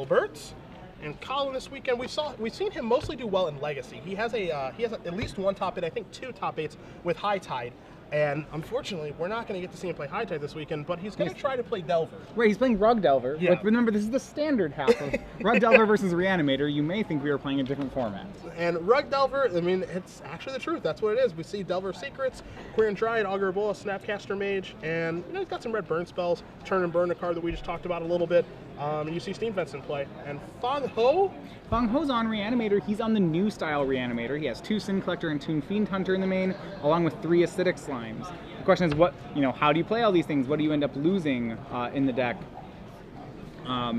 Chilbert. And Colin this weekend, we've seen him mostly do well in Legacy. He has at least one top 8, I think 2 top 8s with High Tide. And unfortunately, we're not going to get to see him play High Tide this weekend, but he's going to try to play Delver. Right, he's playing Rug Delver. Yeah. But remember, this is the standard half of Rug Delver versus Reanimator. You may think we were playing a different format. And Rug Delver, I mean, it's actually the truth. That's what it is. We see Delver Secrets, Queer and Dryad, Augur Bola, Snapcaster Mage, and he's got some red burn spells, Turn and Burn, a card that we just talked about a little bit. And you see Steam Fence in play. And Fang Ho? Fang Ho's on Reanimator. He's on the new style Reanimator. He has 2 Sin Collector and 2 Fiend Hunter in the main, along with 3 Acidic Slimes. The question is, how do you play all these things? What do you end up losing in the deck?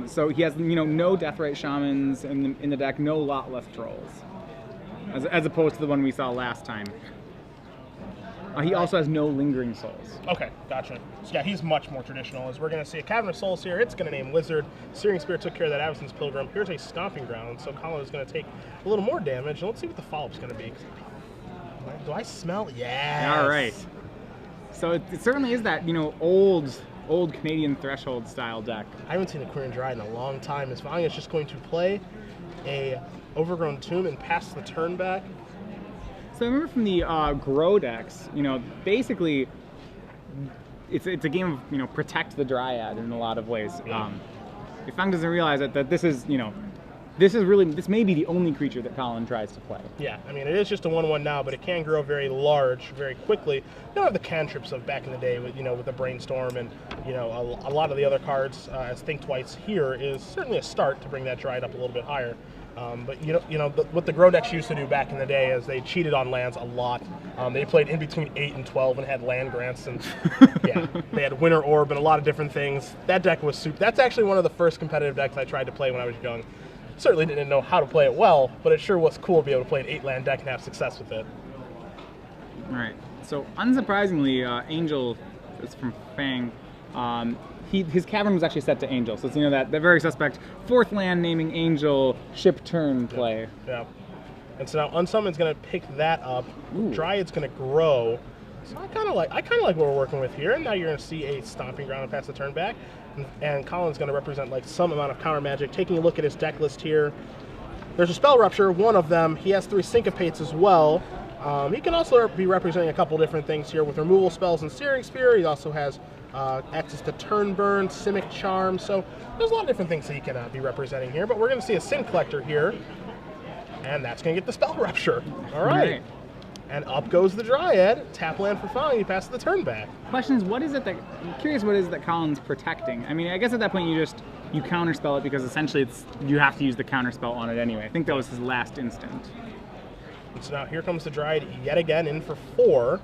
So he has, no Deathrite Shamans in the deck, no Lot-Less Trolls, as opposed to the one we saw last time. He also has no Lingering Souls. Okay, gotcha. So yeah, he's much more traditional. As we're going to see a Cavern of Souls here, it's going to name Wizard. Searing Spear took care of that Avacyn's Pilgrim. Here's a Stomping Ground, so Colin is going to take a little more damage. And let's see what the follow-up's going to be. Do I smell? Yes. All right. So it certainly is that, old Canadian Threshold style deck. I haven't seen a Queer and Dryad in a long time. As Fang is just going to play a Overgrown Tomb and pass the turn back. So I remember from the Grow decks, basically it's a game of, protect the Dryad in a lot of ways. If Fang doesn't realize that this is, this may be the only creature that Colin tries to play. Yeah, I mean, it is just a 1/1 now, but it can grow very large very quickly. You don't have the cantrips of back in the day with, with the Brainstorm and, a lot of the other cards, as Think Twice here is certainly a start to bring that Dryad up a little bit higher. But what the Grow decks used to do back in the day is they cheated on lands a lot. They played in between 8 and 12 and had land grants, and yeah, they had Winter Orb and a lot of different things. That deck was super. That's actually one of the first competitive decks I tried to play when I was young. Certainly didn't know how to play it well, but it sure was cool to be able to play an 8-land deck and have success with it. All right. So unsurprisingly, Angel is from Fang. His Cavern was actually set to Angel, so it's that very suspect 4th land naming Angel ship turn play. Yeah. And so now Unsummoned's going to pick that up. Ooh. Dryad's going to grow. So I kind of like what we're working with here. And now you're going to see a Stomping Ground and pass the turn back. And Colin's going to represent some amount of counter magic. Taking a look at his deck list here, there's a Spell Rupture, one of them. He has 3 Syncopates as well. He can also be representing a couple different things here with removal spells and Searing Spear. He also has access to Turn Burn, Simic Charm. So there's a lot of different things that he can be representing here. But we're going to see a Sin Collector here, and that's going to get the Spell Rupture. All right. And up goes the Dryad. Tap land for Fang. He passes the turn back. Question is, I'm curious what is it that Colin's protecting? I mean, I guess at that point you counterspell it because essentially you have to use the counterspell on it anyway. I think that was his last instant. And so now here comes the Dryad yet again in for 4.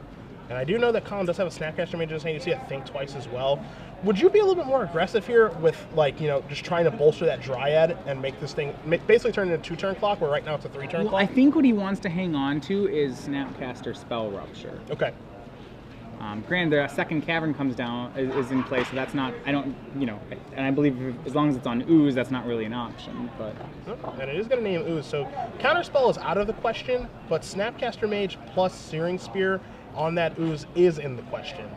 And I do know that Colin does have a Snapcaster Mage in his hand. You see a Think Twice as well. Would you be a little bit more aggressive here with, just trying to bolster that Dryad and make this thing, basically turn it into a 2-turn clock, where right now it's a 3-turn clock? I think what he wants to hang on to is Snapcaster Spell Rupture. Okay. Granted, the second Cavern comes down, is in place, so that's not, and I believe as long as it's on Ooze, that's not really an option, but... And it is going to name Ooze, so Counterspell is out of the question, but Snapcaster Mage plus Searing Spear on that Ooze is in the question.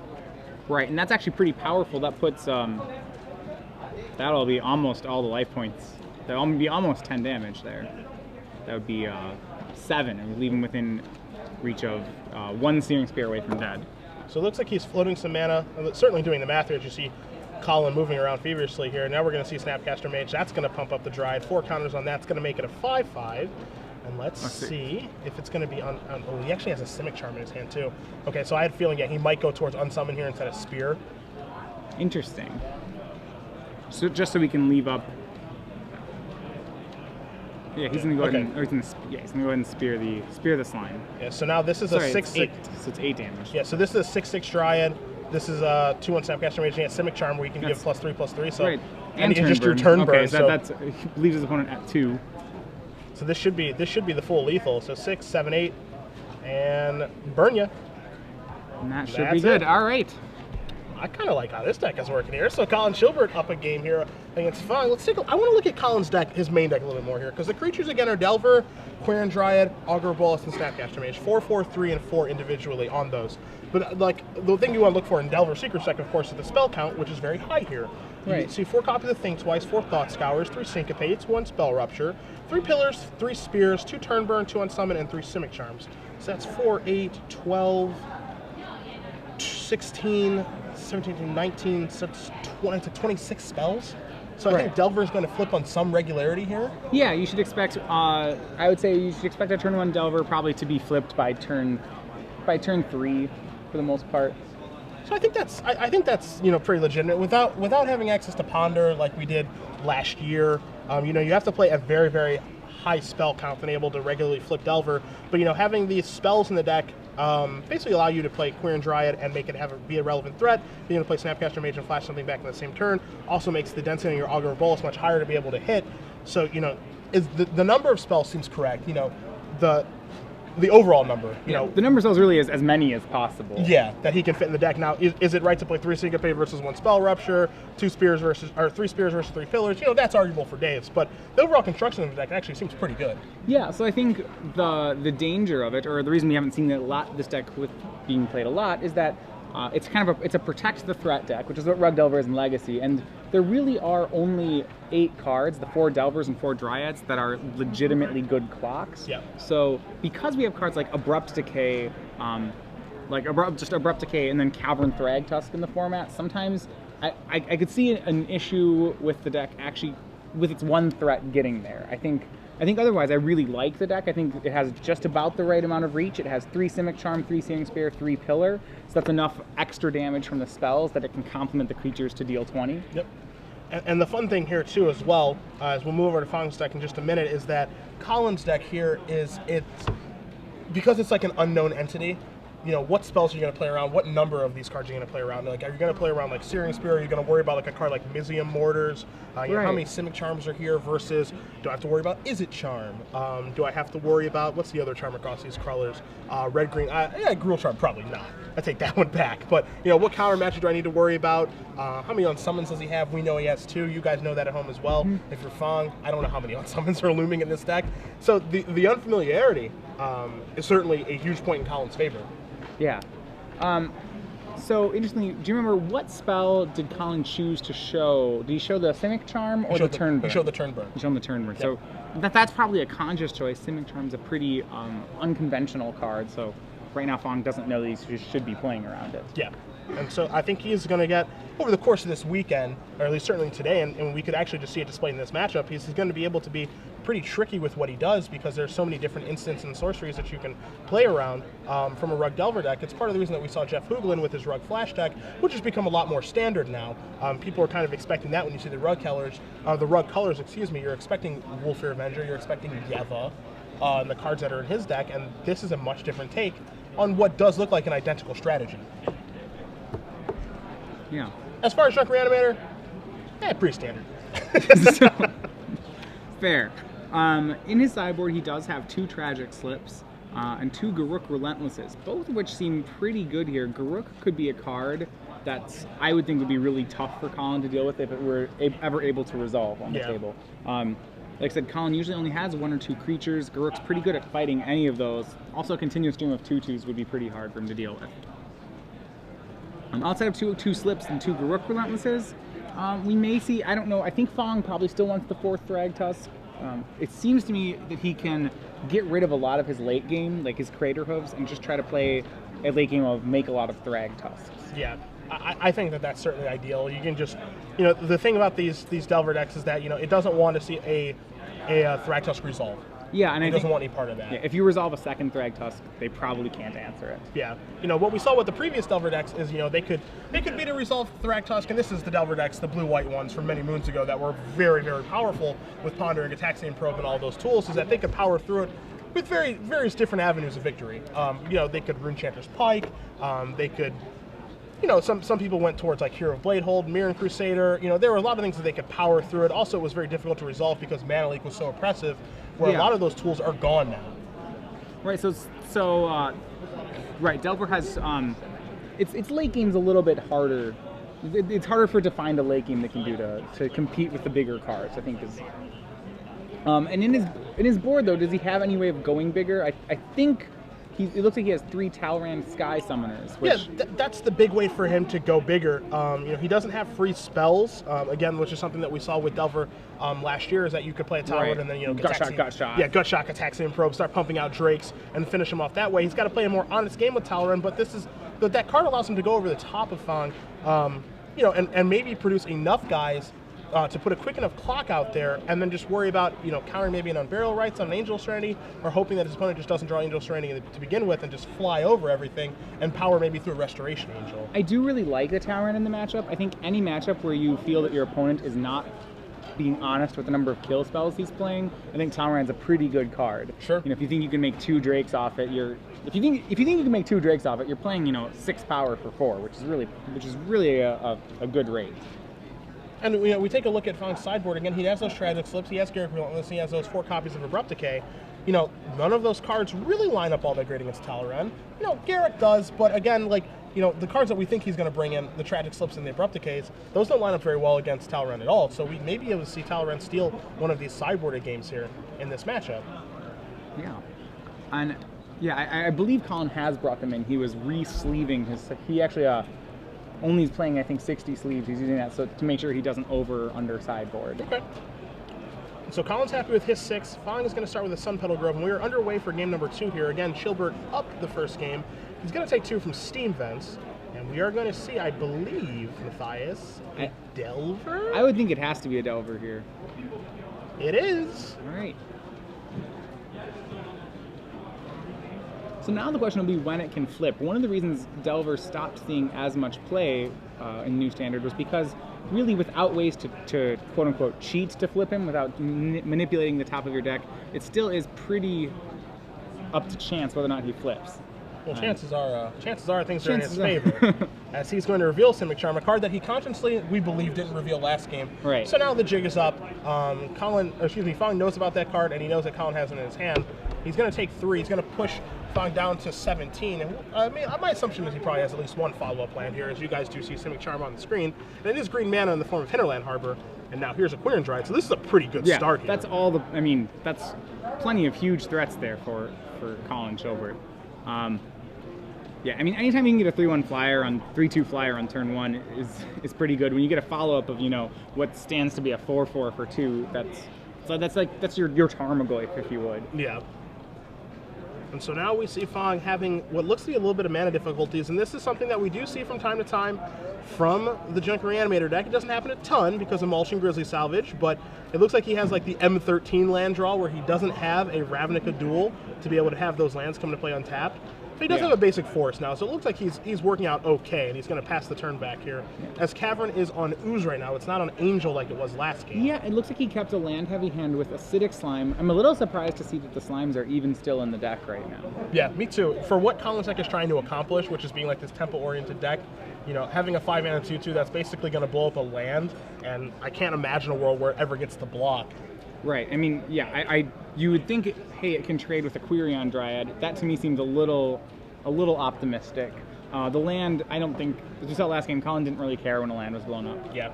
Right, and that's actually pretty powerful. That puts, that'll be almost all the life points. That'll be almost 10 damage there. That would be 7, and leave him within reach of 1 Searing Spear away from dead. So it looks like he's floating some mana, certainly doing the math here as you see Colin moving around feverishly here. Now we're going to see Snapcaster Mage. That's going to pump up the Dryad. 4 counters on that's going to make it a 5/5. And let's see if it's going to be on... Oh, he actually has a Simic Charm in his hand, too. Okay, so I had a feeling, he might go towards Unsummon here instead of Spear. Interesting. So just so we can leave up... Yeah, he's going to go ahead and... he's going to go ahead and spear the slime. Yeah, so now this is a 6/6... So it's 8 damage. Yeah, so this is a 6/6 Dryad. This is a 2/1 Snapcaster Mage. And a Simic Charm where you can give +3/+3. So, right. And you just do Turn Burn. So that leaves his opponent at 2. So this should be the full lethal. So 6, 7, 8, and burn ya. And that should be good. All right. I kind of like how this deck is working here. So Colin Chilbert up a game here against Fang. Let's take I want to look at Colin's deck, his main deck a little bit more here, because the creatures again are Delver, Queer and Dryad, Augur Bolas, and Snapcaster Mage. 4, 4, 3, and 4 individually on those. But the thing you want to look for in Delver Secret deck, of course, is the spell count, which is very high here. Right. You see 4 copies of Think Twice, 4 Thought Scours, 3 Syncopates, 1 Spell Rupture, 3 Pillars, 3 Spears, 2 Turn Burn, 2 Unsummon, and 3 Simic Charms. So that's 4, 8, 12, 16, 17, 19, so it's 26 spells. So I think Delver's going to flip on some regularity here. Yeah, you should expect. I would say you should expect a turn 1 Delver probably to be flipped by turn 3 for the most part. So I think that's pretty legitimate without having access to Ponder like we did last year. You have to play a very, very high spell count to be able to regularly flip Delver. But having these spells in the deck basically allow you to play Quirion Dryad and make it be a relevant threat. Being able to play Snapcaster Mage and flash something back in the same turn also makes the density of your Augur Bolus much higher to be able to hit. So is the number of spells seems correct. The overall number. The number of spells really is as many as possible. Yeah, that he can fit in the deck. Now, is it right to play 3 Syncopate versus 1 Spell Rupture, 3 Spears versus 3 Pillars? That's arguable for days, but the overall construction of the deck actually seems pretty good. Yeah, so I think the danger of it, or the reason we haven't seen this deck with being played a lot, is that it's a protect the threat deck, which is what Rug Delver is in Legacy, and there really are only 8 cards, the 4 Delvers and 4 Dryads, that are legitimately good clocks. Yeah. So because we have cards like Abrupt Decay, Abrupt Decay, and then Cavern Thragtusk in the format, sometimes I could see an issue with the deck actually with its 1 threat getting there. I think otherwise I really like the deck. I think it has just about the right amount of reach. It has 3 Simic Charm, 3 Searing Spear, 3 Pillar, so that's enough extra damage from the spells that it can complement the creatures to deal 20. Yep. And the fun thing here too as well, as we'll move over to Fang's deck in just a minute, is that Colin's deck here because it's like an unknown entity. What spells are you going to play around? What number of these cards are you going to play around? Like, are you going to play around like Searing Spear? Are you going to worry about like a card like Mizium Mortars? How many Simic Charms are here versus, do I have to worry about Is It Charm? Do I have to worry about, what's the other charm across these colors? Red, green, Gruul Charm, probably not. I take that one back. But, what counter matches do I need to worry about? How many unsummons does he have? We know he has 2. You guys know that at home as well. Mm-hmm. If you're Fang, I don't know how many unsummons are looming in this deck. So the unfamiliarity is certainly a huge point in Colin's favor. Yeah. So interestingly, do you remember what spell did Colin choose to show? Did he show the Simic Charm or the Turn Burn? He showed the Turn Burn. He showed the Turn Burn. Yep. So that's probably a conscious choice. Simic Charm's a pretty unconventional card, so right now Fang doesn't know that he should be playing around it. Yeah. And so I think he's going to get, over the course of this weekend, or at least certainly today, and we could actually just see it displayed in this matchup, he's going to be able to be pretty tricky with what he does because there's so many different instants and sorceries that you can play around from a Rug Delver deck. It's part of the reason that we saw Jeff Hooglin with his Rug Flash deck, which has become a lot more standard now. People are kind of expecting that when you see the Rug colors. You're expecting Wolfir Avenger, you're expecting Yeva, and the cards that are in his deck, and this is a much different take on what does look like an identical strategy. Yeah. As far as Junk Reanimator, pretty standard. Fair. In his sideboard, he does have 2 Tragic Slips and 2 Garruk Relentlesses, both of which seem pretty good here. Garruk could be a card that I would think would be really tough for Colin to deal with if it were ever able to resolve on the table. Like I said, Colin usually only has 1 or 2 creatures. Garruk's pretty good at fighting any of those. Also, a continuous stream of 2/2s would be pretty hard for him to deal with. Outside of two Slips and 2 Garruk Relentlesses, we may see, I don't know, I think Fang probably still wants the 4th Thragtusk. It seems to me that he can get rid of a lot of his late game, like his Crater Hooves, and just try to play a late game of make a lot of Thragtusks. Yeah, I think that's certainly ideal. You can just, the thing about these Delver decks is that, it doesn't want to see a Thragtusk resolve. Yeah, and it doesn't want any part of that. Yeah, if you resolve a 2nd Thragtusk, they probably can't answer it. Yeah, what we saw with the previous Delver decks is, they could beat a resolved Thragtusk, and this is the Delver decks, the blue-white ones from many moons ago that were very, very powerful with Ponder and Gitaxian Probe and all those tools, is that they could power through it with various different avenues of victory. They could Runechanter's Pike, they could, some people went towards like Hero of Bladehold, Mirren Crusader. There were a lot of things that they could power through it. Also, it was very difficult to resolve because Mana Leak was so oppressive, where a lot of those tools are gone now. Right. Right. Delver has its late game's a little bit harder. It's harder for it to find a late game that can do to compete with the bigger cards, I think is. And in his board though, does he have any way of going bigger? I think it looks like he has 3 Talrand Sky Summoners. Which, yeah, that's the big way for him to go bigger. You know, he doesn't have free spells, again, which is something that we saw with Delver last year, is that you could play a Talrand and then, you know, gut shot. Yeah, gut shot, Gataxian Probe, start pumping out Drakes and finish him off that way. He's got to play a more honest game with Talrand, but that card allows him to go over the top of Fang, you know, and maybe produce enough guys to put a quick enough clock out there, and then just worry about, you know, countering maybe an Unburial Rights on an Angel Serenity, or hoping that his opponent just doesn't draw Angel Serenity to begin with and just fly over everything and power maybe through a Restoration Angel. I do really like the Talrand in the matchup. I think any matchup where you feel that your opponent is not being honest with the number of kill spells he's playing, I think Talrand's a pretty good card. Sure. You know, if you think you can make 2 Drakes off it, if you think you can make 2 Drakes off it, you're playing, you know, 6 power for 4, which is really a good rate. And you know, we take a look at Fang's sideboard again. He has those Tragic Slips, he has Garruk Relentless, he has those 4 copies of Abrupt Decay. You know, none of those cards really line up all that great against Talrand. You know, Garruk does, but again, like, you know, the cards that we think he's going to bring in, the Tragic Slips and the Abrupt Decays, those don't line up very well against Talrand at all. So we may be able to see Talrand steal one of these sideboarded games here in this matchup. Yeah, and yeah, I believe Colin has brought them in. He was re-sleeving his. He actually only is playing, I think, 60 sleeves. He's using that so to make sure he doesn't under sideboard. Okay. So Colin's happy with his 6. Fang is going to start with a Sun Petal Grove, and we are underway for game number 2 here. Again, Chilbert up the first game. He's going to take 2 from Steam Vents, and we are going to see, I believe, Matthias, a Delver? I would think it has to be a Delver here. It is. All right. So now the question will be when it can flip. One of the reasons Delver stopped seeing as much play in New Standard was because really without ways to quote-unquote cheat to flip him, without manipulating the top of your deck, it still is pretty up to chance whether or not he flips. Well, chances are things are in his favor, as he's going to reveal Simic Charm, a card that he consciously, we believe, didn't reveal last game. Right. So now the jig is up. Fang knows about that card, and he knows that Colin has it in his hand. He's going to take 3. He's going to push Fang down to 17. And I mean, my assumption is he probably has at least 1 follow-up land here, as you guys do see Simic Charm on the screen. And it is green mana in the form of Hinterland Harbor. And now here's a Quirion Dryad. So this is a pretty good start here. That's all the. I mean, that's plenty of huge threats there for Colin Chilbert. Yeah, I mean, anytime you can get a 3/1 flyer on 3/2 flyer on turn 1 is pretty good. When you get a follow-up of, you know, what stands to be a 4/4 for 2, that's your Tarmogoyf, if you would. Yeah. And so now we see Fang having what looks to be a little bit of mana difficulties, and this is something that we do see from time to time from the Junk Reanimator deck. It doesn't happen a ton because of Mulching Grizzly Salvage, but it looks like he has like the M13 land draw where he doesn't have a Ravnica Duel to be able to have those lands come to play untapped. But he does have a basic force now, so it looks like he's working out okay, and he's going to pass the turn back here. As Cavern is on Ooze right now, it's not on Angel like it was last game. Yeah, it looks like he kept a land-heavy hand with Acidic Slime. I'm a little surprised to see that the Slimes are even still in the deck right now. Yeah, me too. For what Colin's deck is trying to accomplish, which is being like this tempo-oriented deck, you know, having a 5-mana 2/2 that's basically going to blow up a land, and I can't imagine a world where it ever gets to block. Right. I mean, yeah, you would think, hey, it can trade with a Quirion Dryad. That to me seems a little optimistic. The land, I don't think, as we saw last game, Colin didn't really care when a land was blown up. Yeah.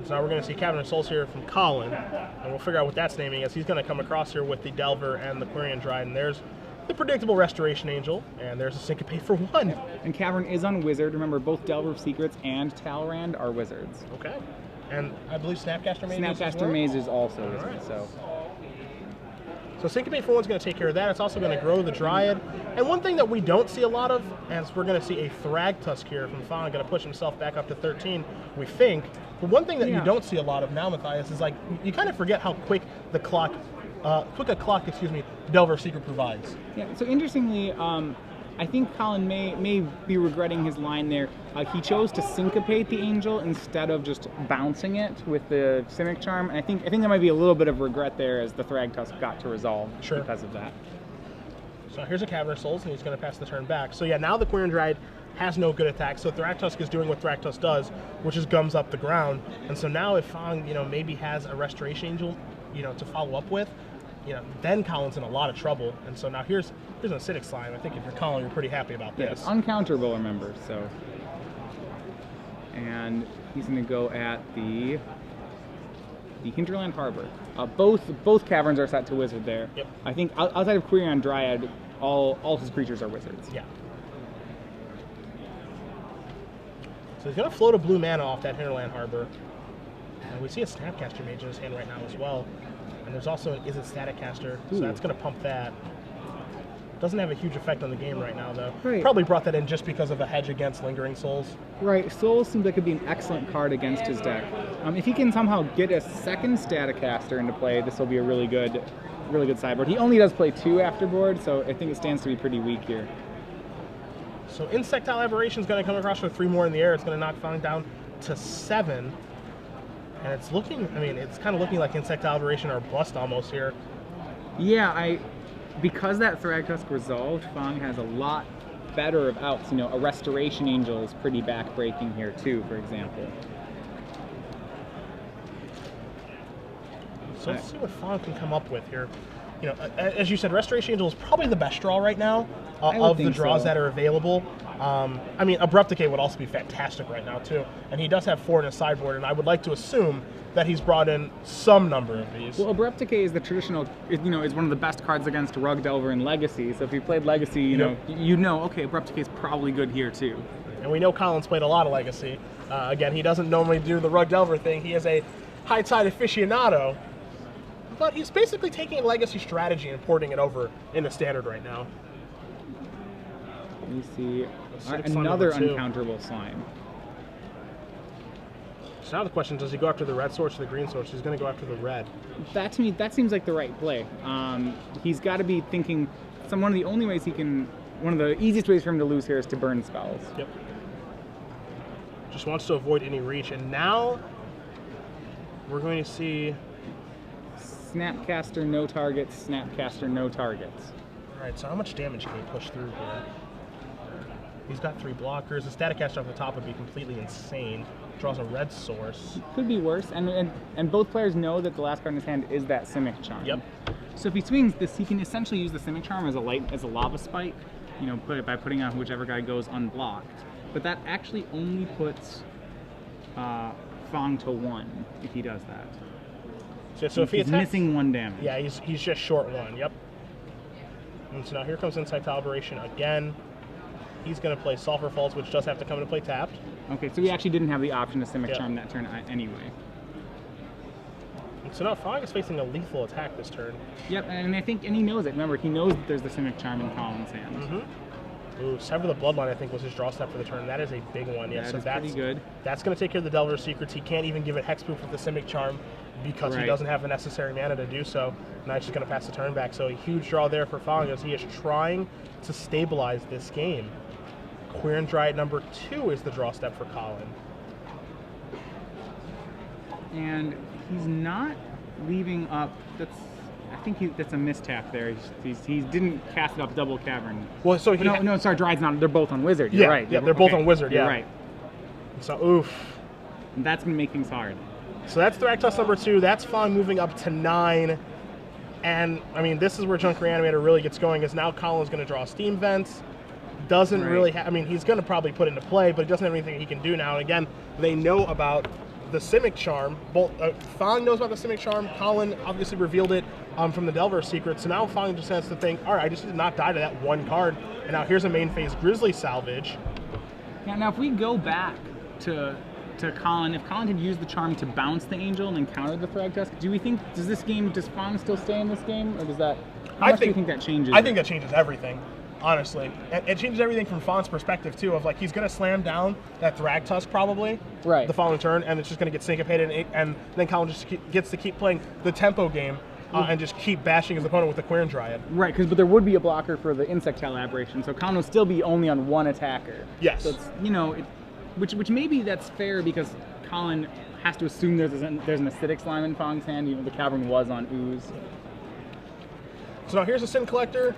So now we're going to see Cavern of Souls here from Colin, and we'll figure out what that's naming, as he's going to come across here with the Delver and the Quirion Dryad, and there's the predictable Restoration Angel, and there's a Syncopate for 1. And Cavern is on Wizard. Remember, both Delver of Secrets and Talrand are Wizards. Okay. And I believe Snapcaster Maze is also Wizard, right. So Syncopate for 1 is going to take care of that. It's also going to grow the Dryad. And one thing that we don't see a lot of, as we're going to see a Thragtusk here from Fang, going to push himself back up to 13, we think. But one thing that you don't see a lot of now, Matthias, is like you kind of forget how quick a clock Delver of Secret provides. Yeah, so interestingly, I think Colin may be regretting his line there. He chose to syncopate the Angel instead of just bouncing it with the Simic Charm. And I think there might be a little bit of regret there as the Thragtusk got to resolve because of that. So here's a Cavern of Souls, and he's going to pass the turn back. So yeah, now the Quirion Dryad has no good attack, so Thragtusk is doing what Thragtusk does, which is gums up the ground. And so now if Fang, you know, maybe has a Restoration Angel, you know, to follow up with, you know, then Colin's in a lot of trouble. And so now here's an Acidic Slime. I think if you're Colin, you're pretty happy about this. Yeah, it's uncounterable, remember, so. And he's going to go at the Hinterland Harbor. Both caverns are set to Wizard there. Yep. I think outside of Quirion Dryad, all his creatures are wizards. Yeah. So he's going to float a blue mana off that Hinterland Harbor. And we see a Snapcaster Mage in his hand right now as well. And there's also an Is It Static Caster, so that's going to pump that. Doesn't have a huge effect on the game right now, though. Right. Probably brought that in just because of a hedge against Lingering Souls. Right, Souls seems like it could be an excellent card against his deck. If he can somehow get a second Staticaster into play, this will be a really good sideboard. He only does play 2 afterboard, so I think it stands to be pretty weak here. So Insectile Aberration is going to come across with 3 more in the air. It's going to knock Fang down to 7. And it's looking, I mean, it's kind of looking like Insectile Aberration or bust almost here. Yeah, because that Thragtusk resolved, Fang has a lot better of outs. You know, a Restoration Angel is pretty backbreaking here too, for example. So let's see what Fang can come up with here. You know, as you said, Restoration Angel is probably the best draw right now of the draws that are available. I mean, Abrupt Decay would also be fantastic right now too, and he does have 4 in his sideboard, and I would like to assume that he's brought in some number of these. Well, Abrupt Decay is the traditional, you know, is one of the best cards against Rug Delver in Legacy. So if you played Legacy, you know, okay, Abrupt Decay is probably good here too. And we know Colin's played a lot of Legacy. Again, he doesn't normally do the Rug Delver thing. He is a high tide aficionado, but he's basically taking a Legacy strategy and porting it over into Standard right now. Let me see. Another uncounterable slime. So now the question, does he go after the red source or the green source? He's going to go after the red. That, to me, that seems like the right play. He's got to be thinking, one of the only ways he can, one of the easiest ways for him to lose here is to burn spells. Yep. Just wants to avoid any reach. And now we're going to see... Snapcaster, no targets, Snapcaster, no targets. All right, so how much damage can he push through here? He's got 3 blockers. The Staticaster off the top would be completely insane. Draws a red source. Could be worse, and both players know that the last card in his hand is that Simic Charm. Yep. So if he swings this, he can essentially use the Simic Charm as a lava spike, you know, by putting on whichever guy goes unblocked. But that actually only puts Fang to 1 if he does that. So if he's missing 1 damage. Yeah, he's just short 1. Yep. And so now here comes Insectile Aberration again. He's going to play Sulphur Falls, which does have to come into play tapped. Okay, so he actually didn't have the option to Simic Charm that turn anyway. And so now Fang is facing a lethal attack this turn. Yep, and he knows it. Remember, he knows that there's the Simic Charm in Colin's hand. Mm-hmm. Ooh, Sever the Bloodline, I think, was his draw step for the turn. That is a big one. Yeah, that's pretty good. That's going to take care of the Delver's Secrets. He can't even give it Hexproof with the Simic Charm because he doesn't have the necessary mana to do so. Now he's just going to pass the turn back. So a huge draw there for Fang as he is trying to stabilize this game. Queer and Dryad number 2 is the draw step for Colin. And he's not leaving up. I think that's a mistap there. He didn't cast it up Double Cavern. Well, so no, sorry, Dryad's not. They're both on Wizard. You're right. Yeah, they're both on Wizard. You're yeah, right. So oof. And that's gonna make things hard. So that's Thragtusk number 2. That's Fang moving up to 9. And I mean, this is where Junk Reanimator really gets going. Is now Colin's going to draw Steam Vents. Doesn't really have, I mean, he's going to probably put into play, but he doesn't have anything he can do now. And again, they know about the Simic Charm. Both Fang knows about the Simic Charm. Colin obviously revealed it from the Delver's Secret. So now Fang just has to think, all right, I just did not die to that 1 card. And now here's a main phase Grizzly Salvage. Now if we go back to Colin, if Colin had used the charm to bounce the Angel and then counter the Thragtusk, does Fang still stay in this game, or does that? How much do you think that changes? I think that changes everything. Honestly, it changes everything from Fang's perspective too. Of like he's gonna slam down that Thragtusk probably the following turn, and it's just gonna get syncopated, and then Colin just gets to keep playing the tempo game and just keep bashing his opponent with the Queer and Dryad. Right, but there would be a blocker for the Insectile Aberration, so Colin will still be only on 1 attacker. Yes. So it's, which maybe that's fair because Colin has to assume there's an acidic slime in Fang's hand. You know, the Cavern was on Ooze. So now here's a Sin Collector.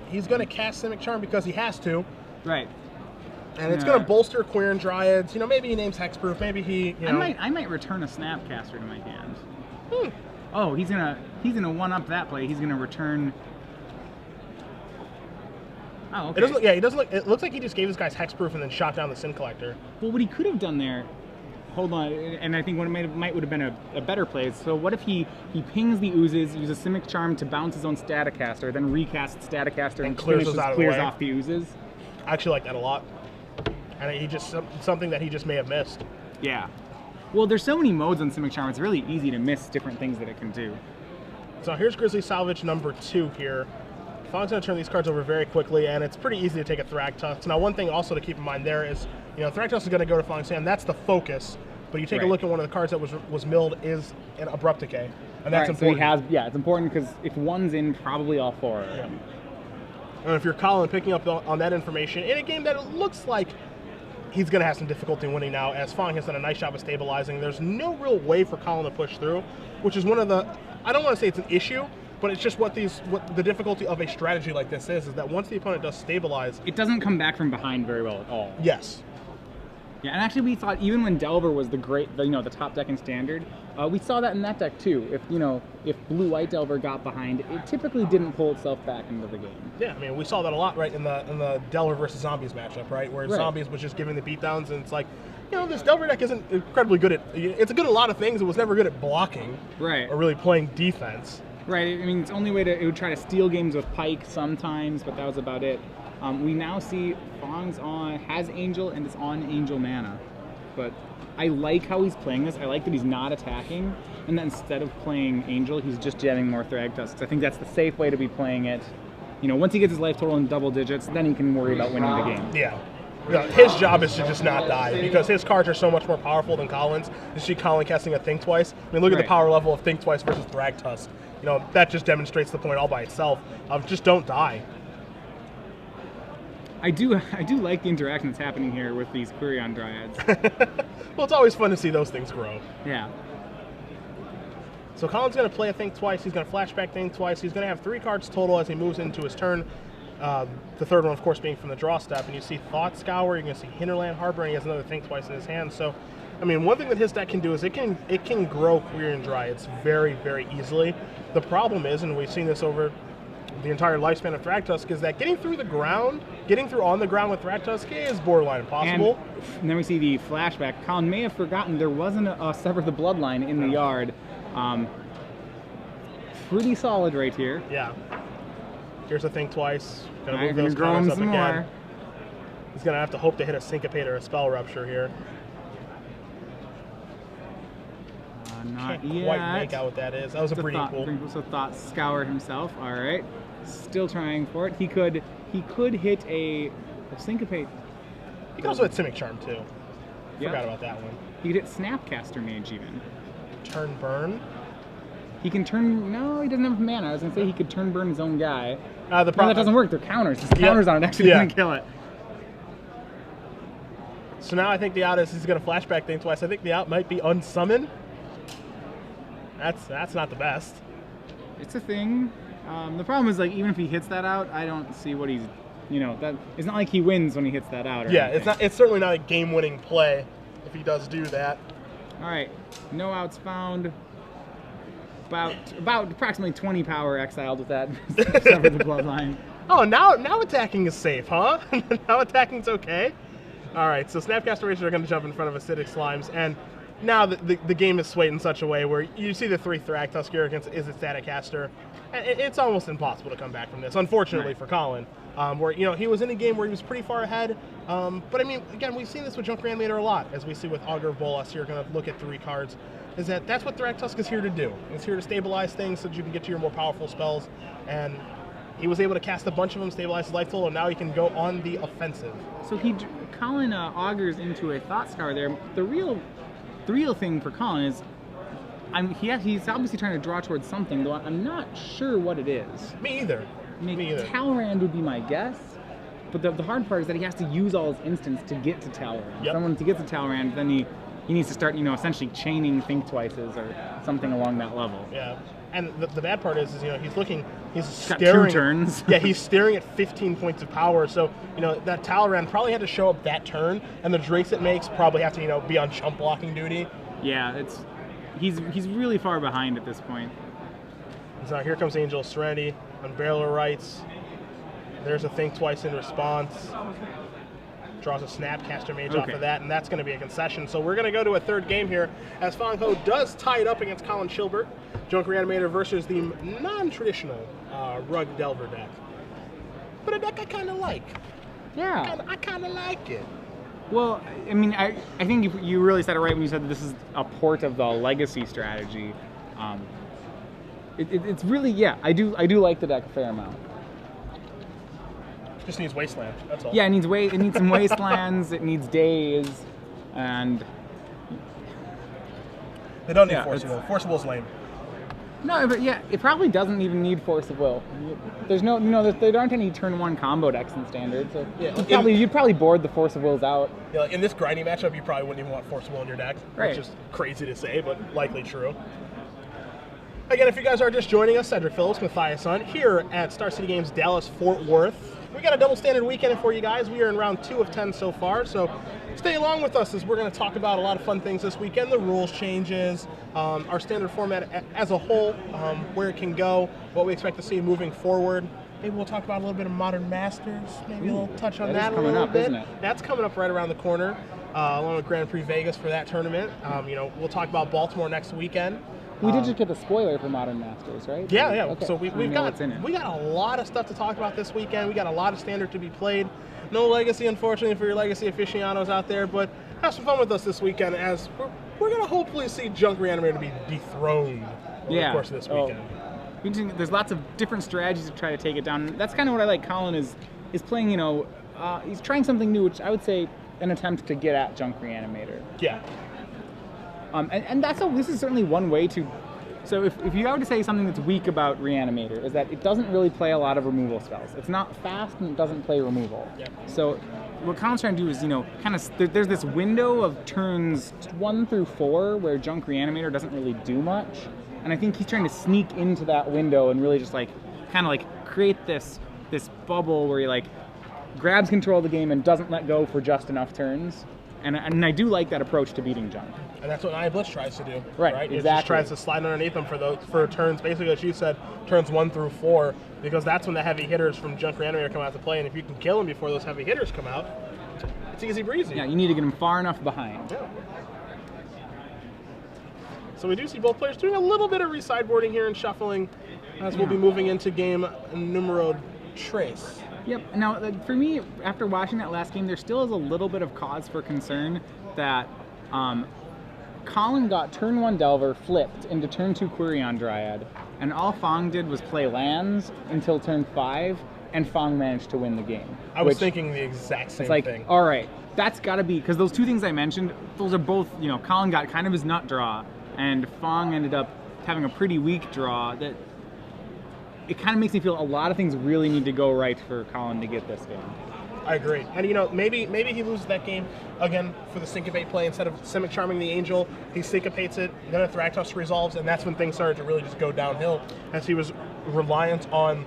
He's going to cast Simic Charm because he has to. Right. And it's going to bolster Queer and Dryads. You know, maybe he names Hexproof. Maybe he, you know. I might return a Snapcaster to my hand. Oh, he's gonna one-up that play. He's gonna return. Oh, okay. It looks like he just gave his guys Hexproof and then shot down the Sin Collector. Well, what he could have done there, hold on, and I think what might would have been a better play is, so what if he pings the oozes, uses Simic Charm to bounce his own Staticaster, then recasts Staticaster and clears off the oozes? I actually like that a lot. And he just, something that he just may have missed. Yeah. Well, there's so many modes on Simic Charm, it's really easy to miss different things that it can do. So here's Grizzly Salvage number 2 here. Fang's going to turn these cards over very quickly, and it's pretty easy to take a Thragtusk. Now, one thing also to keep in mind there is, Thragtusk is going to go to Fang's hand. That's the focus. But you take a look at one of the cards that was milled is an Abrupt Decay, and that's important. So it's important because if one's in, probably all 4 are in. And if you're Colin, picking up on that information in a game that it looks like he's going to have some difficulty winning now, as Fang has done a nice job of stabilizing. There's no real way for Colin to push through, which is one of the, I don't want to say it's an issue, but it's just what the difficulty of a strategy like this is that once the opponent does stabilize, it doesn't come back from behind very well at all. Yes. Yeah, and actually we thought even when Delver was the top deck in Standard, we saw that in that deck too. If blue-white Delver got behind, it typically didn't pull itself back into the game. Yeah, I mean we saw that a lot, right, in the Delver versus Zombies matchup, right, where Zombies was just giving the beatdowns, and it's like, this Delver deck isn't incredibly good at. It's good at a lot of things. It was never good at blocking, right, or really playing defense. Right. I mean, it's only way it would try to steal games with Pike sometimes, but that was about it. We now see Fang's has Angel and is on Angel mana, but I like how he's playing this. I like that he's not attacking, and that instead of playing Angel, he's just jamming more Thragtusks. I think that's the safe way to be playing it. Once he gets his life total in double digits, then he can worry about winning the game. Yeah. His job is to just not die, because his cards are so much more powerful than Colin's. You see Colin casting a Think Twice. I mean, look at the power level of Think Twice versus Thragtusk. That just demonstrates the point all by itself of just don't die. I do like the interaction that's happening here with these Quirion Dryads. Well, it's always fun to see those things grow. Yeah. So Colin's going to play a Think Twice. He's going to flashback Think Twice. He's going to have 3 cards total as he moves into his turn. The third one, of course, being from the draw step. And you see Thought Scour. You're going to see Hinterland Harbor, and he has another Think Twice in his hand. So, I mean, one thing that his deck can do is it can grow Quirion Dryads very, very easily. The problem is, and we've seen this over the entire lifespan of Thragtusk, is that getting through on the ground with Thragtusk is borderline impossible. And then we see the flashback. Colin may have forgotten there wasn't a Sever the Bloodline in the yard. Pretty solid right here. Yeah. Here's a Think Twice. Gonna move those counters up again. More. He's gonna have to hope to hit a Syncopate or a Spell Rupture here. Not Can't yet. quite make out what that is. That was a breeding pool. So Thought Scour himself. All right. Still trying for it. He could hit a Syncopate. He could also hit Simic Charm too. Yep. Forgot about that one. He could hit Snapcaster Mage even. Turn burn. He can turn. No, he doesn't have mana. I was gonna say he could turn burn his own guy. The problem that doesn't work. They're counters. His counters on it actually doesn't kill it. So now I think the out is he's gonna flashback Think Twice. I think the out might be Unsummon. That's not the best. It's a thing. The problem is, like, even if he hits that out, I don't see what he's, that it's not like he wins when he hits that out. Or anything. It's certainly not a game-winning play if he does do that. All right, no outs found. About approximately 20 power exiled with that. Sever the Bloodline. Oh, now attacking is safe, huh? Now attacking's okay. All right, so Snapcaster Racers are going to jump in front of Acidic Slimes, and now the game is swayed in such a way where you see the 3 Thragtusk here against is a Staticaster. It's almost impossible to come back from this, unfortunately for Colin. Where he was in a game where he was pretty far ahead. But I mean, again, we've seen this with Junk Reanimator a lot, as we see with Augur of Bolas here. Going to look at 3 cards. That's what Thragtusk is here to do. It's here to stabilize things so that you can get to your more powerful spells. And he was able to cast a bunch of them, stabilize his life total, and now he can go on the offensive. So Colin augurs into a Thought Scour there. The real thing for Colin is, he's obviously trying to draw towards something, though I'm not sure what it is. Me either. Talrand would be my guess, but the hard part is that he has to use all his instants to get to Talrand. Yep. Someone to get to Talrand, then he needs to start, essentially chaining Think Twices or something along that level. Yeah. And the bad part is he's got staring. 2 turns. Yeah, he's staring at 15 points of power. So, that Talrand probably had to show up that turn, and the Drakes it makes probably have to, be on chump blocking duty. Yeah, he's really far behind at this point. So here comes Angel of Serenity on Barreler Rights. There's a Think Twice in response. draws a Snapcaster Mage off of that, and that's going to be a concession. So we're going to go to a third game here, as Fang does tie it up against Colin Chilbert. Junk Reanimator versus the non-traditional Rug Delver deck. But a deck I kind of like. Yeah. I kind of like it. Well, I mean, I think you really said it right when you said this is a port of the legacy strategy. It's really, yeah, I do like the deck a fair amount. Just needs Wasteland, that's all. Yeah, it needs some Wastelands, it needs Days, and... They don't need Force of Will. Force of Will's lame. No, but yeah, it probably doesn't even need Force of Will. There's no, there aren't any turn 1 combo decks in Standard, so you'd probably board the Force of Wills out. Yeah, like in this grinding matchup, you probably wouldn't even want Force of Will in your deck, right. Which is crazy to say, but likely true. Again, if you guys are just joining us, Cedric Phillips, Matthias Hunt, here at Star City Games Dallas, Fort Worth. We got a double Standard weekend for you guys. We are in round 2 of 10 so far, so stay along with us as we're going to talk about a lot of fun things this weekend, the rules changes, our Standard format as a whole, where it can go, what we expect to see moving forward. Maybe we'll talk about a little bit of Modern Masters, maybe a little touch on that a little bit. Isn't it? That's coming up right around the corner, along with Grand Prix Vegas for that tournament. We'll talk about Baltimore next weekend. We did just get the spoiler for Modern Masters, right? Yeah. Okay. So we got a lot of stuff to talk about this weekend. We got a lot of Standard to be played. No Legacy, unfortunately, for your Legacy aficionados out there, but have some fun with us this weekend as we're going to hopefully see Junk Reanimator be dethroned over the course of this weekend. There's lots of different strategies to try to take it down. That's kind of what I like. Colin is playing, he's trying something new, which I would say an attempt to get at Junk Reanimator. Yeah. And this is certainly one way to... So if you were to say something that's weak about Reanimator, is that it doesn't really play a lot of removal spells. It's not fast and it doesn't play removal. Yeah. So what Colin's trying to do is, there's this window of turns 1 through 4 where Junk Reanimator doesn't really do much. And I think he's trying to sneak into that window and really just create this bubble where he grabs control of the game and doesn't let go for just enough turns. And I do like that approach to beating Junk. And that's what Nia Blitz tries to do. Right, exactly. It just tries to slide underneath them for turns, basically as you said, turns 1 through 4, because that's when the heavy hitters from Junk Reanimator come out to play, and if you can kill them before those heavy hitters come out, it's easy breezy. Yeah, you need to get them far enough behind. Yeah. So we do see both players doing a little bit of resideboarding here and shuffling as we'll be moving into game numero 3. Yep. Now, for me, after watching that last game, there still is a little bit of cause for concern that Colin got turn 1 Delver flipped into turn 2 Quirion Dryad, and all Fang did was play lands until turn 5, and Fang managed to win the game. I was thinking the exact same thing. All right, that's got to be, because those two things I mentioned, those are both, Colin got kind of his nut draw, and Fang ended up having a pretty weak draw that it kind of makes me feel a lot of things really need to go right for Colin to get this game. I agree. And maybe he loses that game again for the syncopate play. Instead of Simic Charming the Angel, he syncopates it, then a Thragtusk resolves, and that's when things started to really just go downhill as he was reliant on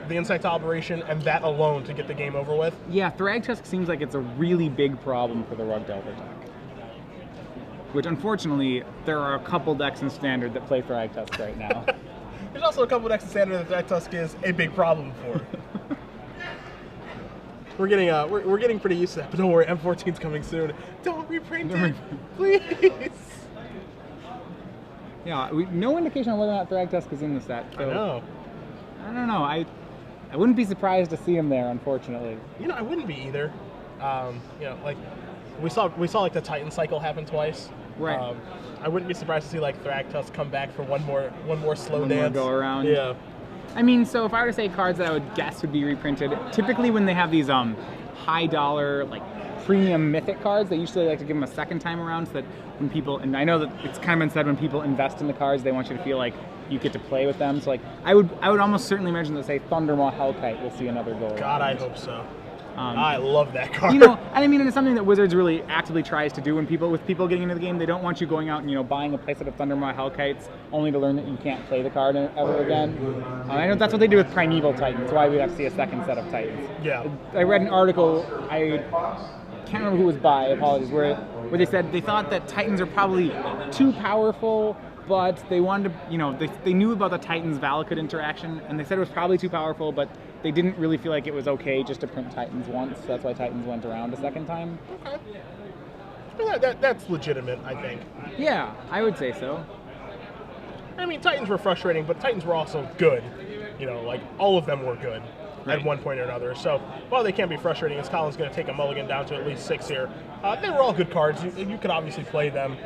the Insect Operation and that alone to get the game over with. Yeah, Thragtusk seems like it's a really big problem for the Rug Delver deck. Which, unfortunately, there are a couple decks in Standard that play Thragtusk right now. There's also a couple decks in Standard that Thragtusk is a big problem for. We're getting pretty used to that, but don't worry, M14's coming soon. Don't reprint it, please. Yeah, no indication on whether or not Thragtusk is in the set. So I know. I don't know. I wouldn't be surprised to see him there, unfortunately. I wouldn't be either. We saw the Titan cycle happen twice. Right. I wouldn't be surprised to see Thragtusk come back for one more slow dance. More go around. Yeah. I mean, so if I were to say cards that I would guess would be reprinted, typically when they have these high dollar premium mythic cards, they usually like to give them a second time around so that when people, and I know that it's kind of been said when people invest in the cards, they want you to feel like you get to play with them. So I would almost certainly imagine that, say, Thundermaw Hellkite will see another go around. God, I hope so. I love that card. And I mean, it's something that Wizards really actively tries to do with people getting into the game. They don't want you going out and buying a playset of Thundermaw Hellkites only to learn that you can't play the card ever again. I know that's what they do with Primeval Titans. Why we'd have to see a second set of Titans. Yeah. I read an article. I can't remember who it was by. Apologies. Where they said they thought that Titans are probably too powerful but they wanted to, you know, they knew about the Titans Valakut interaction, and they said it was probably too powerful, but they didn't really feel like it was okay just to print Titans once. So that's why Titans went around a second time. Okay. That's legitimate, I think. Yeah, I would say so. I mean, Titans were frustrating, but Titans were also good. You know, like, all of them were good at one point or another. So, while they can be frustrating, as Colin's going to take a mulligan down to at least 6 here, they were all good cards. You could obviously play them.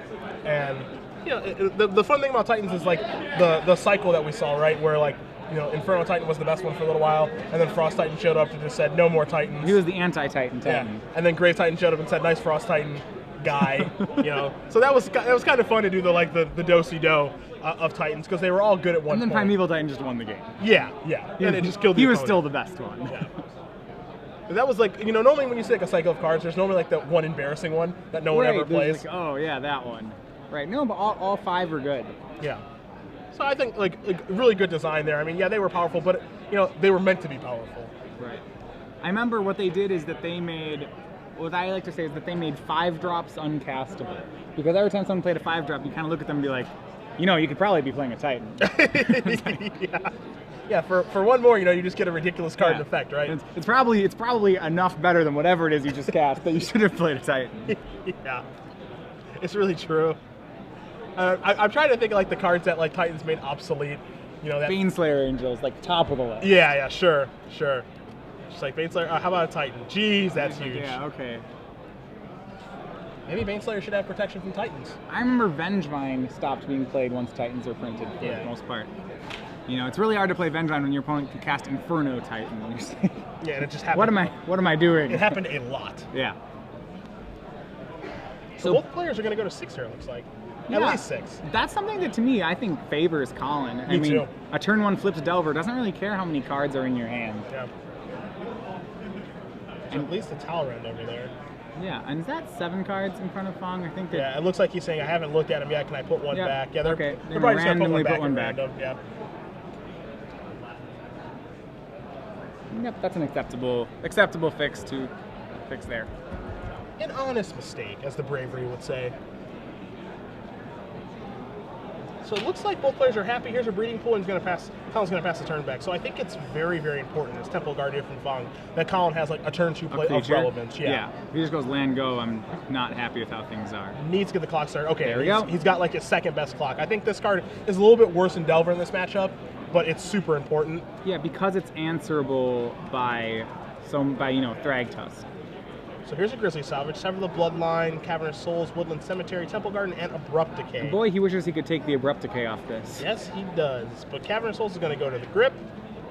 And, you know, the fun thing about Titans is, like, the cycle that we saw, right, where, like, you know, Inferno Titan was the best one for a little while, and then Frost Titan showed up and just said, no more Titans. He was the anti-Titan Yeah. Titan. And then Grave Titan showed up and said, nice Frost Titan guy, you know. So that was kind of fun to do the do-si-do of Titans, because they were all good at one point. And then Primeval Titan just won the game. Yeah. And it just killed the He was opponent. still the best one. Yeah. That was like, you know, normally when you see like a cycle of cards, there's normally like that one embarrassing one that no one ever plays. Like, oh yeah, that one. Right. No, but all 5 were good. Yeah. So I think like really good design there. I mean, yeah, they were powerful, but you know, they were meant to be powerful. Right. I remember what they did is that they made, what I like to say is that they made 5 drops uncastable. Because every time someone played a 5 drop, you kind of look at them and be like, you know, you could probably be playing a Titan. Yeah. For one more, you know, you just get a ridiculous card in effect, right? It's probably enough better than whatever it is you just cast that you should have played a Titan. Yeah. It's really true. I'm trying to think of like the cards that like Titans made obsolete. You know, that Baneslayer Angels, like top of the list. Yeah, sure. Just like Baneslayer. How about a Titan? Jeez, that's huge. Yeah, okay. Maybe Baneslayer should have protection from Titans. I remember Vengevine stopped being played once Titans were printed for the most part. You know, it's really hard to play Vengevine when your opponent can cast Inferno Titan. And you're saying, yeah, and it just happened. What am I doing? It happened a lot. Yeah. So both players are going to go to 6 here, it looks like. At least 6. That's something that, to me, I think favors Colin. Me too. A turn 1 flipped Delver doesn't really care how many cards are in your hand. Yeah. So at least the Talrand over there. Yeah, and is that 7 cards in front of Fang? I think that. Yeah, it looks like he's saying, I haven't looked at him yet. Can I put one back? Yeah, they're okay. They're probably just going to randomly put one back. Yeah. Yep, that's an acceptable fix there. An honest mistake, as the Bravery would say. So it looks like both players are happy. Here's a breeding pool, and Colin's going to pass the turn back. So I think it's very, very important, as Temple Guardian from Fang, that Colin has like a turn 2 play of relevance. Yeah. If he just goes land go, I'm not happy with how things are. Needs to get the clock started. Okay, there we go. He's got like his second best clock. I think this card is a little bit worse than Delver in this matchup, but it's super important. Yeah, because it's answerable by Thragtusk. So here's a Grizzly Salvage, Sever the Bloodline, Cavernous Souls, Woodland Cemetery, Temple Garden, and Abrupt Decay. And boy, he wishes he could take the Abrupt Decay off this. Yes, he does. But Cavernous Souls is going to go to the grip.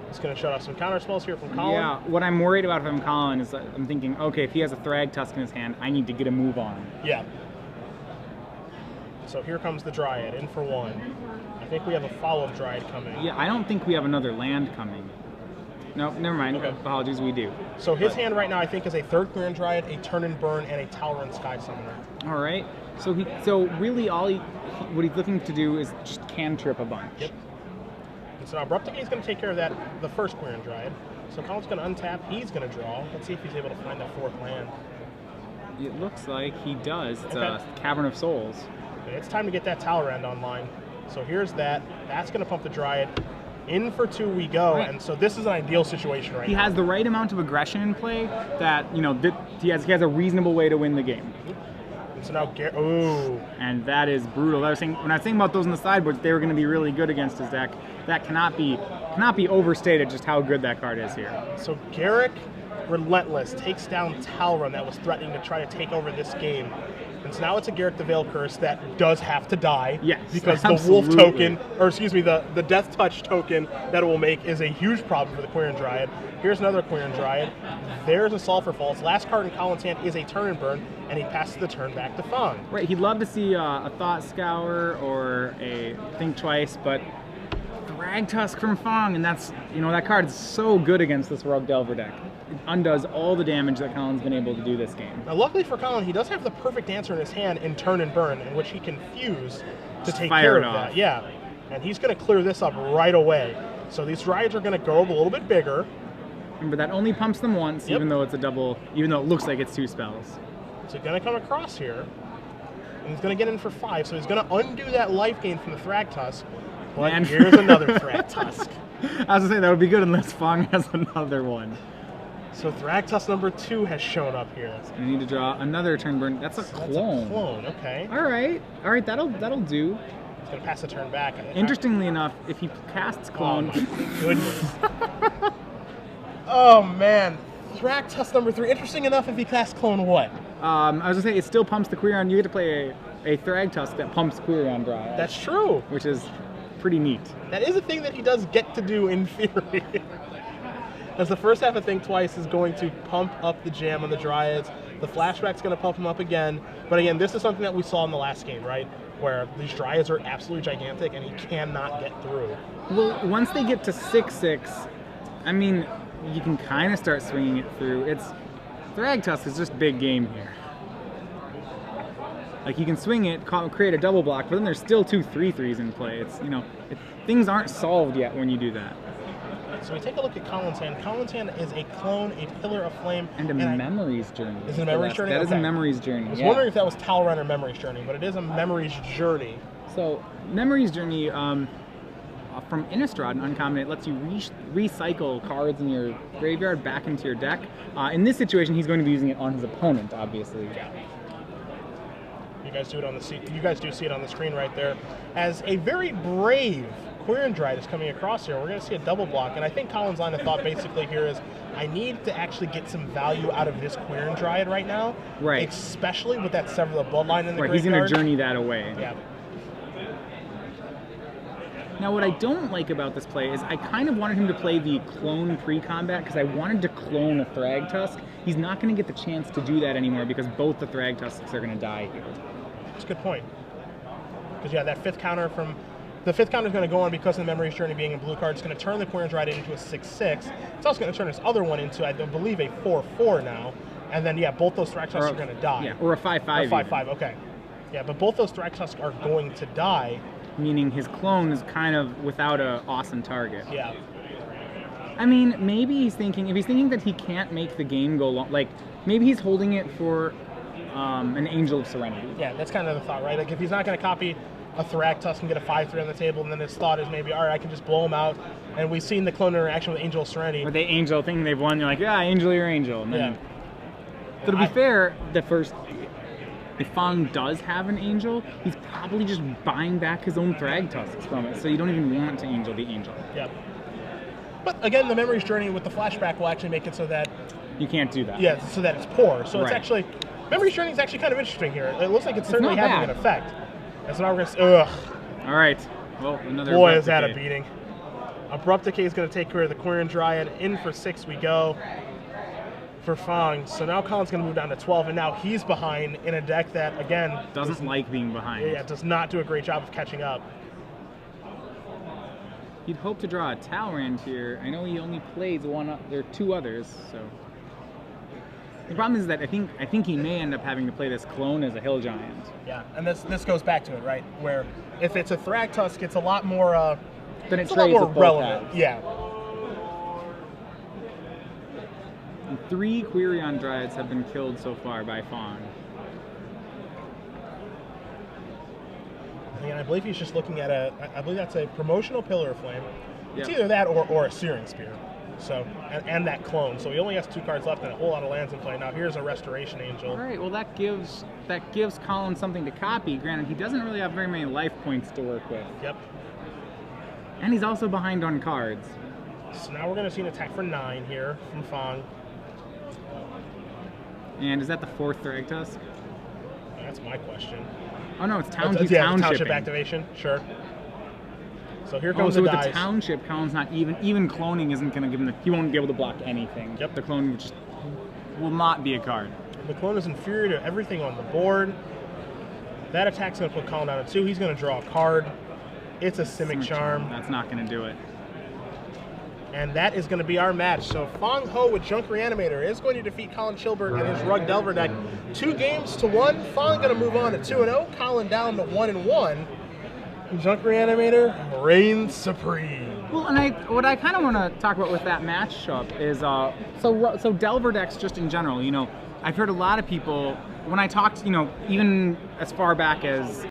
It's going to shut off some counter spells here from Colin. Yeah, what I'm worried about from Colin is that I'm thinking, okay, if he has a Thragtusk in his hand, I need to get a move on. Yeah. So here comes the Dryad, in for 1. I think we have a follow-up Dryad coming. Yeah, I don't think we have another land coming. No, never mind. Okay. Apologies, we do. So his hand right now, I think, is a 3rd Clearing Dryad, a Turn and Burn, and a Talrand Sky Summoner. All right. So really what he's looking to do is just cantrip a bunch. Yep. And so now Abrupt Decay is going to take care of that, the 1st Clearing Dryad. So Colin's going to untap. He's going to draw. Let's see if he's able to find that 4th land. It looks like he does. It's a Cavern of Souls. Okay, it's time to get that Talrand online. So here's that. That's going to pump the Dryad. In for 2 we go, and so this is an ideal situation right now. He has the right amount of aggression in play that, you know, he has a reasonable way to win the game. And so now, ooh. And that is brutal. When I was saying about those in the sideboards, they were going to be really good against his deck. That cannot be overstated just how good that card is here. So Garrick, relentless, takes down Talrand that was threatening to try to take over this game. And so now it's a Garrick the Veil Curse that does have to die. Yes, because absolutely. the Wolf token, or excuse me, the Death Touch token that it will make is a huge problem for the Quirion Dryad. Here's another Quirion Dryad. There's a Sulphur Falls. Last card in Colin's hand is a Turn and Burn, and he passes the turn back to Fang. Right, he'd love to see a Thought Scour or a Think Twice, but Thragtusk from Fang, and that's, you know, that card is so good against this Rogue Delver deck. It undoes all the damage that Colin's been able to do this game. Now, luckily for Colin, he does have the perfect answer in his hand in Turn and Burn, in which he can fuse to take care of that. Yeah, and he's going to clear this up right away. So these Dryads are going to go a little bit bigger. Remember, that only pumps them once, even though it's a double, even though it looks like it's 2 spells. So going to come across here. and he's going to get in for 5, so he's going to undo that life gain from the Thragtusk. But Man. here's another Thragtusk. I was going to say that would be good unless Fang has another one. So Thragtusk number 2 has shown up here. I need to draw another turn burn. That's a clone. That's a clone, okay. All right, that'll do. He's going to pass the turn back. Interestingly enough, if he casts clone, Oh my goodness. Oh man, Thragtusk number 3. Interesting enough, if he casts clone what? I was gonna say it still pumps the Quirion. You get to play a Thragtusk that pumps Quirion dry. That's true. Which is pretty neat. That is a thing that he does get to do in theory. As the first half of Think Twice is going to pump up the jam on the Dryads. The flashback's going to pump him up again. But again, this is something that we saw in the last game, right? Where these Dryads are absolutely gigantic and he cannot get through. Well, once they get to 6/6, I mean, you can kind of start swinging it through. Thragtusk is just big game here. Like, you can swing it, create a double block, but then there's still 2 3/3s in play. Things aren't solved yet when you do that. So we take a look at Colin's hand. Colin's hand is a clone, a Pillar of Flame, and Memories Journey. Is it a Memories Journey? That is okay. a Memories Journey. I was wondering if that was Talrun or Memories Journey, but it is a Memories Journey. So Memories Journey, from Innistrad, an uncommon, it lets you recycle cards in your graveyard back into your deck. In this situation, he's going to be using it on his opponent, obviously. Yeah. You guys do it on the you guys do see it on the screen right there. As a very brave Quirion Dryad is coming across here, we're going to see a double block, and I think Colin's line of thought basically here is, I need to actually get some value out of this Quirion Dryad right now. Right. Especially with that Sever the Bloodline in the graveyard. He's going to journey that away. Yeah. Now, what I don't like about this play is I kind of wanted him to play the clone pre-combat because I wanted to clone a Thragtusk. He's not going to get the chance to do that anymore because both the Thragtusks are going to die here. That's a good point. Because, yeah, that 5th counter from... The 5th counter is going to go on because of the Memories Journey being a blue card. It's going to turn the Quirion Dryad into a 6/6. It's also going to turn this other one into, I believe, a 4/4 now. And then, yeah, both those Thragtusks are going to die. Yeah, or a 5/5. Or 5/5, okay. Yeah, but both those Thragtusks are going to die. Meaning his clone is kind of without an awesome target. Yeah. I mean, maybe he's thinking, if he's thinking that he can't make the game go long, like, maybe he's holding it for an Angel of Serenity. Yeah, that's kind of the thought, right? Like, if he's not going to copy a Thragtusk and get a 5/3 on the table, and then his thought is maybe, all right, I can just blow him out. And we've seen the clone interaction with Angel of Serenity. Or the Angel thing they've won, you're like, yeah, Angel, you're Angel. And then, so to be fair, if Fang does have an Angel, he's probably just buying back his own Thragtusks from it, so you don't even want to Angel the Angel. Yep. But again, the Memories Journey with the flashback will actually make it so that... You can't do that. Yeah, so that it's poor. So it's actually... Memories Journey is actually kind of interesting here. It looks like it's certainly having an effect. That's what we're going to... Ugh. All right. Well, another Boy, is that a beating. Abrupt Decay is going to take care of the Quirion Dryad. In for 6 we go. For Fang. So now Colin's going to move down to 12, and now he's behind in a deck that, again... Doesn't like being behind. Yeah, does not do a great job of catching up. He'd hope to draw a Talrand here. I know he only plays one. There are 2 others, so... The problem is that I think he may end up having to play this clone as a Hill Giant. Yeah, and this goes back to it, right? Where if it's a Thragtusk, it's a lot more... then it's a lot more relevant. Yeah. And 3 Quirion Dryads have been killed so far by Fang. And I believe he's just looking at I believe that's a promotional Pillar of Flame. It's Yep. either that or a Searing Spear. So, and that clone. So he only has 2 cards left and a whole lot of lands in play. Now here's a Restoration Angel. All right, well that gives Colin something to copy. Granted, he doesn't really have very many life points to work with. Yep. And he's also behind on cards. So now we're going to see an attack for 9 here from Fang. And is that the 4th Thragtusk? That's my question. Oh no, it's Township activation. Sure. So here comes so the with dice. the Township, Colin's not even cloning isn't going to give him he won't be able to block anything. Yep. The clone just will not be a card. The clone is inferior to everything on the board. That attack's going to put Colin down to 2. He's going to draw a card. It's a Simic Charm. That's not going to do it. And that is going to be our match. So Fang Ho with Junk Reanimator is going to defeat Colin Chilbert and his Rug Delver deck 2 games to 1. Fang going to move on to 2-0. Colin down to 1-1. Junk Reanimator reigns supreme. Well, and what I kind of want to talk about with that matchup is so Delver decks just in general. You know, I've heard a lot of people when I talked, you know, even as far back as